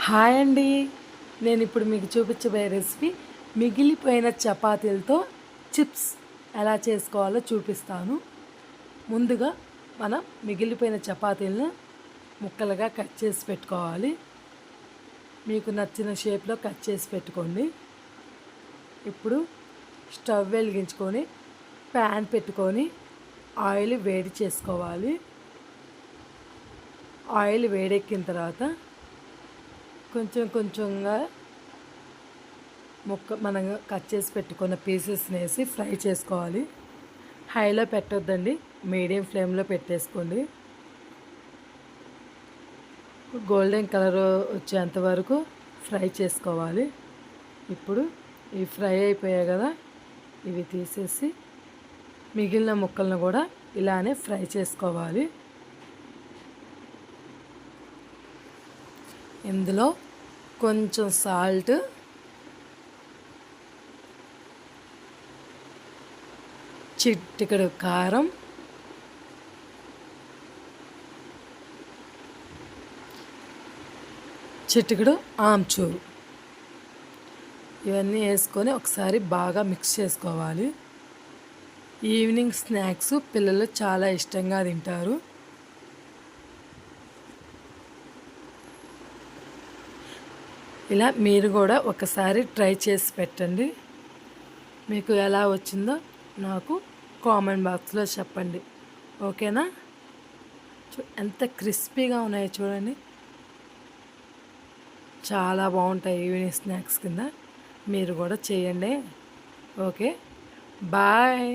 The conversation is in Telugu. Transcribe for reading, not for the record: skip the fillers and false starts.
హాయ్ అండి. నేను ఇప్పుడు మీకు చూపించబోయే రెసిపీ మిగిలిపోయిన చపాతీలతో చిప్స్ ఎలా చేసుకోవాలో చూపిస్తాను. ముందుగా మనం మిగిలిపోయిన చపాతీలను ముక్కలుగా కట్ చేసి పెట్టుకోవాలి. మీకు నచ్చిన షేప్లో కట్ చేసి పెట్టుకోండి. ఇప్పుడు స్టవ్ వెలిగించుకొని ప్యాన్ పెట్టుకొని ఆయిల్ వేడి చేసుకోవాలి. ఆయిల్ వేడెక్కిన తర్వాత కొంచెం కొంచెంగా మనం కట్ చేసి పెట్టుకున్న పీసెస్ని వేసి ఫ్రై చేసుకోవాలి. హైలో పెట్టొద్దండి, మీడియం ఫ్లేమ్లో పెట్టేసుకోండి. గోల్డెన్ కలర్ వచ్చేంత వరకు ఫ్రై చేసుకోవాలి. ఇప్పుడు ఇవి ఫ్రై అయిపోయాయి కదా, ఇవి తీసేసి మిగిలిన ముక్కలను కూడా ఇలానే ఫ్రై చేసుకోవాలి. ఇందులో కొంచెం సాల్ట్, చిటికెడు కారం, చిటికెడు ఆమ్చూరు ఇవన్నీ వేసుకొని ఒకసారి బాగా మిక్స్ చేసుకోవాలి. ఈవినింగ్ స్నాక్స్ పిల్లలు చాలా ఇష్టంగా తింటారు. ఇలా మీరు కూడా ఒకసారి ట్రై చేసి పెట్టండి. మీకు ఎలా వచ్చిందో నాకు కామెంట్ బాక్స్లో చెప్పండి, ఓకేనా? ఎంత క్రిస్పీగా ఉన్నాయో చూడండి, చాలా బాగుంటాయి. ఈవినింగ్ స్నాక్స్ కింద మీరు కూడా చేయండి. Okay, bye.